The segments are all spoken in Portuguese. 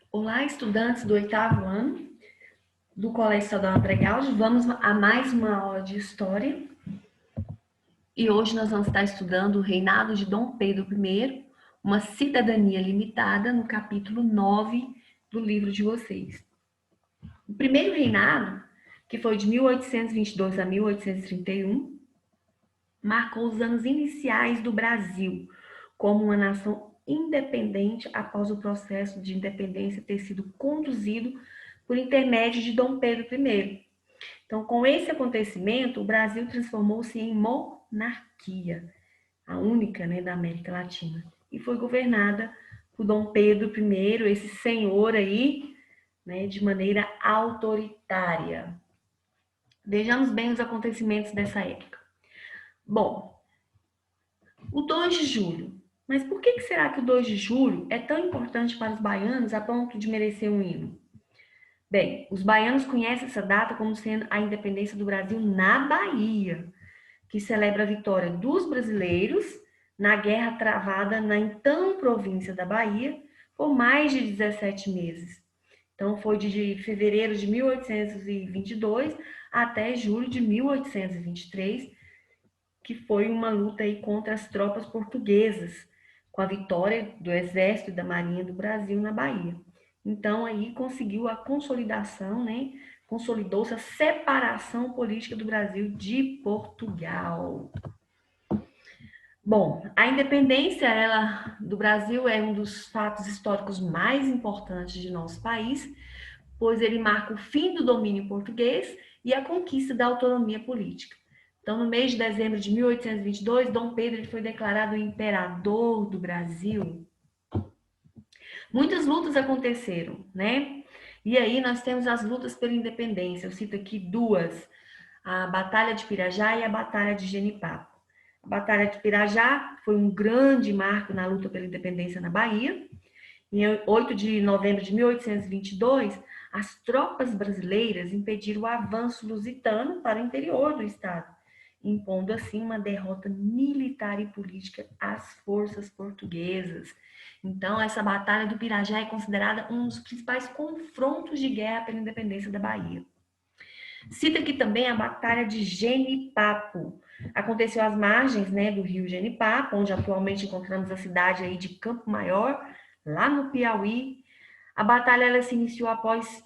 Olá, estudantes do oitavo ano do Colégio Estadual André Gaudio. Vamos a mais uma aula de História. E hoje nós vamos estar estudando o reinado de Dom Pedro I, uma cidadania limitada, no capítulo 9 do livro de vocês. O primeiro reinado, que foi de 1822 a 1831, marcou os anos iniciais do Brasil como uma nação independente após o processo de independência ter sido conduzido por intermédio de Dom Pedro I. Então, com esse acontecimento, o Brasil transformou-se em monarquia, a única, né, da América Latina, e foi governada por Dom Pedro I, esse senhor aí, né, de maneira autoritária. Vejamos bem os acontecimentos dessa época. Bom, o 2 de julho. Mas por que será que o 2 de julho é tão importante para os baianos a ponto de merecer um hino? Bem, os baianos conhecem essa data como sendo a independência do Brasil na Bahia, que celebra a vitória dos brasileiros na guerra travada na então província da Bahia por mais de 17 meses. Então, foi de fevereiro de 1822 até julho de 1823, que foi uma luta aí contra as tropas portuguesas, com a vitória do Exército e da Marinha do Brasil na Bahia. Então, aí conseguiu a consolidação, né? Consolidou-se a separação política do Brasil de Portugal. Bom, a independência do Brasil é um dos fatos históricos mais importantes de nosso país, pois ele marca o fim do domínio português e a conquista da autonomia política. Então, no mês de dezembro de 1822, Dom Pedro foi declarado o imperador do Brasil. Muitas lutas aconteceram, né? E aí nós temos as lutas pela independência. Eu cito aqui duas: a Batalha de Pirajá e a Batalha de Genipapo. A Batalha de Pirajá foi um grande marco na luta pela independência na Bahia. Em 8 de novembro de 1822, as tropas brasileiras impediram o avanço lusitano para o interior do estado, impondo assim uma derrota militar e política às forças portuguesas. Então, essa Batalha do Pirajá é considerada um dos principais confrontos de guerra pela independência da Bahia. Cita aqui também a Batalha de Genipapo. Aconteceu às margens, né, do rio Genipapo, onde atualmente encontramos a cidade aí de Campo Maior, lá no Piauí. A batalha ela se iniciou após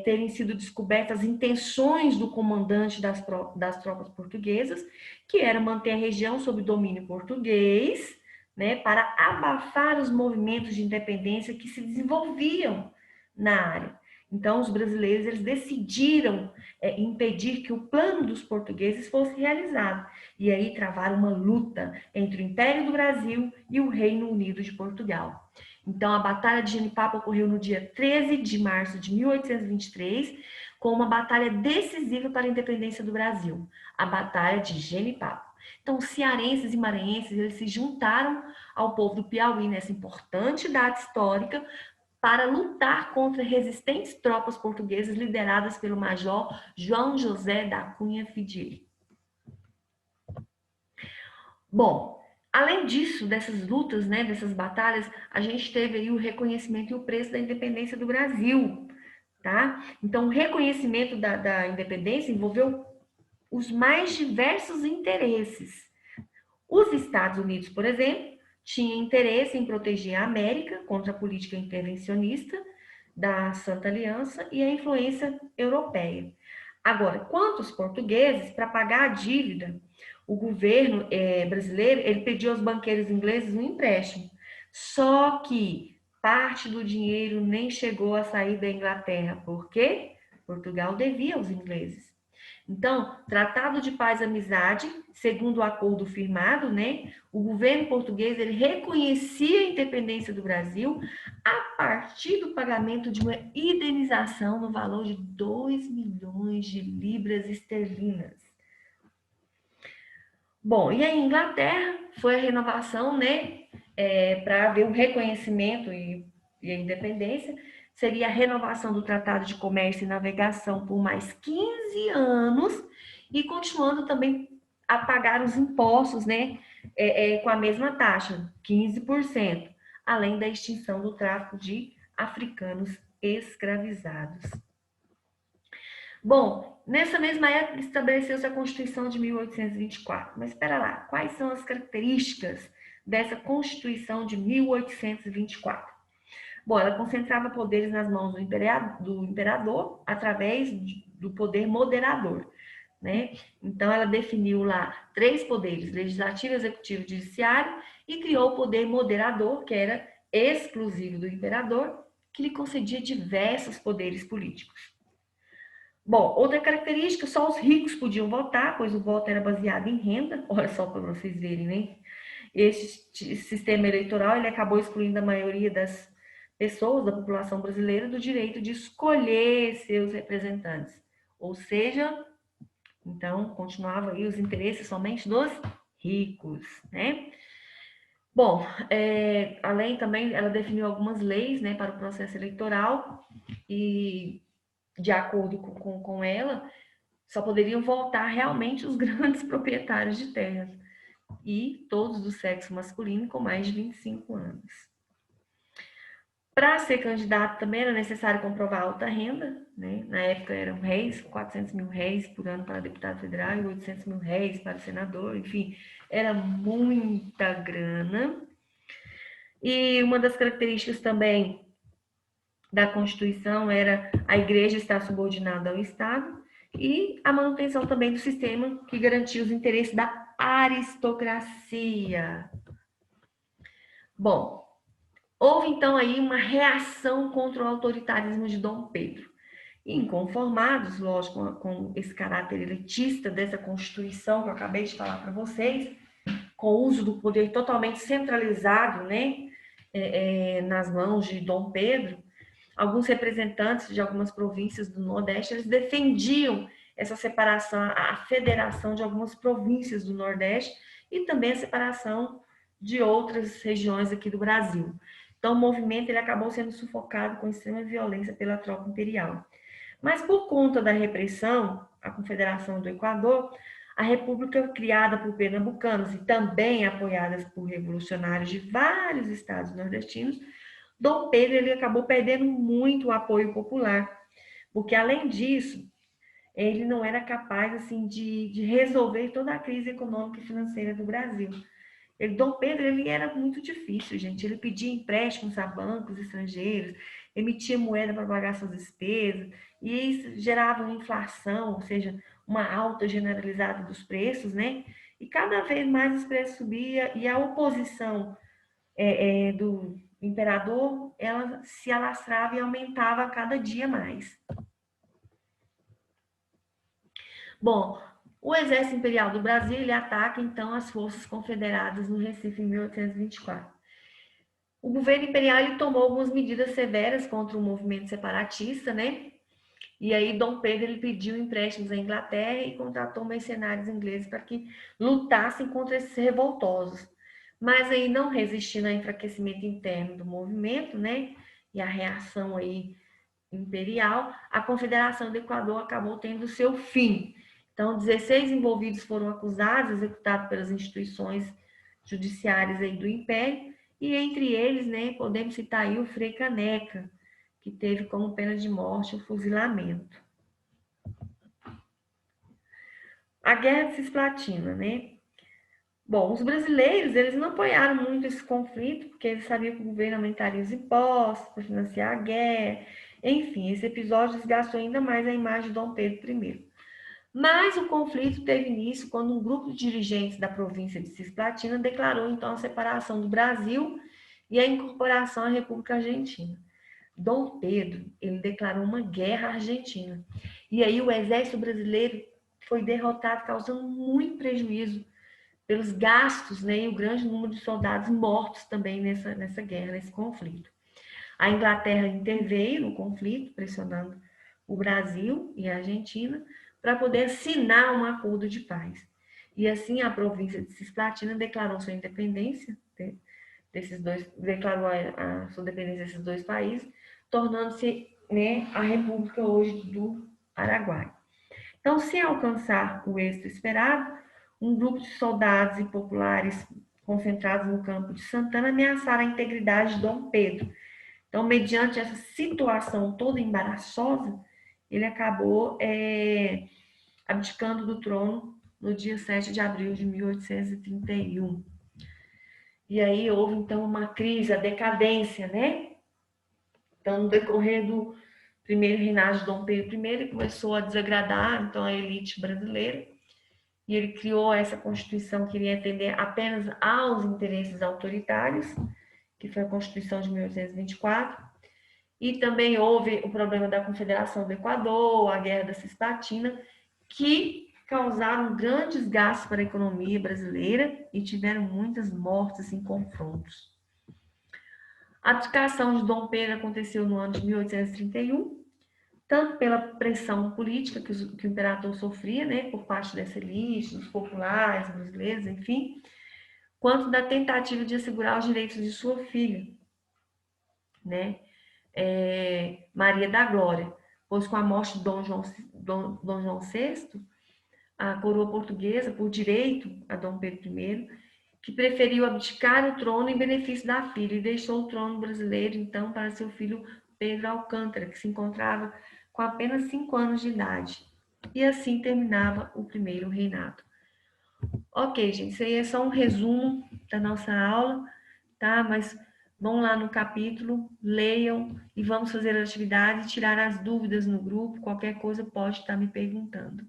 terem sido descobertas as intenções do comandante das tropas portuguesas, que era manter a região sob domínio português, né, para abafar os movimentos de independência que se desenvolviam na área. Então, os brasileiros eles decidiram impedir que o plano dos portugueses fosse realizado. E aí travaram uma luta entre o Império do Brasil e o Reino Unido de Portugal. Então, a Batalha de Genipapo ocorreu no dia 13 de março de 1823, com uma batalha decisiva para a independência do Brasil, a Batalha de Genipapo. Então, cearenses e maranhenses eles se juntaram ao povo do Piauí nessa importante data histórica para lutar contra resistentes tropas portuguesas lideradas pelo major João José da Cunha Fideli. Bom, além disso, dessas lutas, né, dessas batalhas, a gente teve aí o reconhecimento e o preço da independência do Brasil, tá? Então, o reconhecimento da independência envolveu os mais diversos interesses. Os Estados Unidos, por exemplo, tinham interesse em proteger a América contra a política intervencionista da Santa Aliança e a influência europeia. Agora, quanto aos portugueses, para pagar a dívida, o governo brasileiro ele pediu aos banqueiros ingleses um empréstimo. Só que parte do dinheiro nem chegou a sair da Inglaterra. Por quê? Portugal devia aos ingleses. Então, Tratado de Paz e Amizade, segundo o acordo firmado, né, o governo português ele reconhecia a independência do Brasil a partir do pagamento de uma indenização no valor de 2 milhões de libras esterlinas. Bom, e a Inglaterra foi a renovação, né, para haver um reconhecimento e a independência, seria a renovação do Tratado de Comércio e Navegação por mais 15 anos e continuando também a pagar os impostos, né, com a mesma taxa, 15%, além da extinção do tráfico de africanos escravizados. Bom, nessa mesma época estabeleceu-se a Constituição de 1824. Mas espera lá, quais são as características dessa Constituição de 1824? Bom, ela concentrava poderes nas mãos do imperador através do poder moderador, né? Então, ela definiu lá 3 poderes, legislativo, executivo e judiciário, e criou o poder moderador, que era exclusivo do imperador, que lhe concedia diversos poderes políticos. Bom, outra característica, só os ricos podiam votar, pois o voto era baseado em renda. Olha só para vocês verem, né? Esse sistema eleitoral ele acabou excluindo a maioria das pessoas, da população brasileira, do direito de escolher seus representantes. Ou seja, então, continuava aí os interesses somente dos ricos, né? Bom, além também, ela definiu algumas leis, né, para o processo eleitoral e, de acordo com ela, só poderiam votar realmente os grandes proprietários de terras e todos do sexo masculino com mais de 25 anos. Para ser candidato também era necessário comprovar alta renda, né? Na época eram réis, 400 mil réis por ano para deputado federal e 800 mil réis para senador, enfim, era muita grana. E uma das características também da Constituição era a igreja estar subordinada ao Estado e a manutenção também do sistema que garantia os interesses da aristocracia. Bom, houve então aí uma reação contra o autoritarismo de Dom Pedro. Inconformados, lógico, com esse caráter elitista dessa Constituição que eu acabei de falar para vocês, com o uso do poder totalmente centralizado, né, nas mãos de Dom Pedro, alguns representantes de algumas províncias do Nordeste, eles defendiam essa separação, a federação de algumas províncias do Nordeste e também a separação de outras regiões aqui do Brasil. Então, o movimento ele acabou sendo sufocado com extrema violência pela tropa imperial. Mas por conta da repressão, a Confederação do Equador, a república criada por pernambucanos e também apoiadas por revolucionários de vários estados nordestinos, Dom Pedro ele acabou perdendo muito o apoio popular, porque além disso, ele não era capaz assim de resolver toda a crise econômica e financeira do Brasil. Dom Pedro ele era muito difícil, gente. Ele pedia empréstimos a bancos estrangeiros, emitia moeda para pagar suas despesas, e isso gerava uma inflação, ou seja, uma alta generalizada dos preços, né? E cada vez mais os preços subiam e a oposição do imperador, ela se alastrava e aumentava a cada dia mais. Bom, o Exército Imperial do Brasil ele ataca então as forças confederadas no Recife em 1824. O governo imperial ele tomou algumas medidas severas contra o movimento separatista, né? E aí Dom Pedro ele pediu empréstimos à Inglaterra e contratou mercenários ingleses para que lutassem contra esses revoltosos. Mas aí não resistindo ao enfraquecimento interno do movimento, né? E a reação aí imperial, a Confederação do Equador acabou tendo seu fim. Então, 16 envolvidos foram acusados, executados pelas instituições judiciárias aí do Império, e entre eles, né, podemos citar aí o Frei Caneca, que teve como pena de morte o fuzilamento. A Guerra de Cisplatina, né? Bom, os brasileiros, eles não apoiaram muito esse conflito, porque eles sabiam que o governo aumentaria os impostos para financiar a guerra. Enfim, esse episódio desgastou ainda mais a imagem de Dom Pedro I. Mas o conflito teve início quando um grupo de dirigentes da província de Cisplatina declarou então a separação do Brasil e a incorporação à República Argentina. Dom Pedro, ele declarou uma guerra à Argentina. E aí o exército brasileiro foi derrotado, causando muito prejuízo pelos gastos, né, e o grande número de soldados mortos também nessa guerra, nesse conflito. A Inglaterra interveio no conflito, pressionando o Brasil e a Argentina para poder assinar um acordo de paz. E assim a província de Cisplatina declarou sua independência declarou a sua dependência desses dois países, tornando-se, né, a República hoje do Paraguai. Então, sem alcançar o êxito esperado, um grupo de soldados e populares concentrados no campo de Santana ameaçaram a integridade de Dom Pedro. Então, mediante essa situação toda embaraçosa, ele acabou abdicando do trono no dia 7 de abril de 1831. E aí houve, então, uma crise, a decadência, né? Então, no decorrer do primeiro reinado de Dom Pedro I, ele começou a desagradar, então, a elite brasileira, e ele criou essa Constituição que iria atender apenas aos interesses autoritários, que foi a Constituição de 1824, e também houve o problema da Confederação do Equador, a Guerra da Cisplatina, que causaram grandes gastos para a economia brasileira e tiveram muitas mortes em confrontos. A abdicação de Dom Pedro aconteceu no ano de 1831, tanto pela pressão política que o imperador sofria, né, por parte dessa elite, dos populares brasileiros, enfim, quanto da tentativa de assegurar os direitos de sua filha, né, Maria da Glória, pois com a morte de Dom João VI, a coroa portuguesa, por direito a Dom Pedro I, que preferiu abdicar o trono em benefício da filha e deixou o trono brasileiro, então, para seu filho Pedro Alcântara, que se encontrava com apenas 5 anos de idade. E assim terminava o primeiro reinado. Ok, gente, isso aí é só um resumo da nossa aula, tá? Mas vão lá no capítulo, leiam e vamos fazer a atividade, tirar as dúvidas no grupo. Qualquer coisa pode estar me perguntando.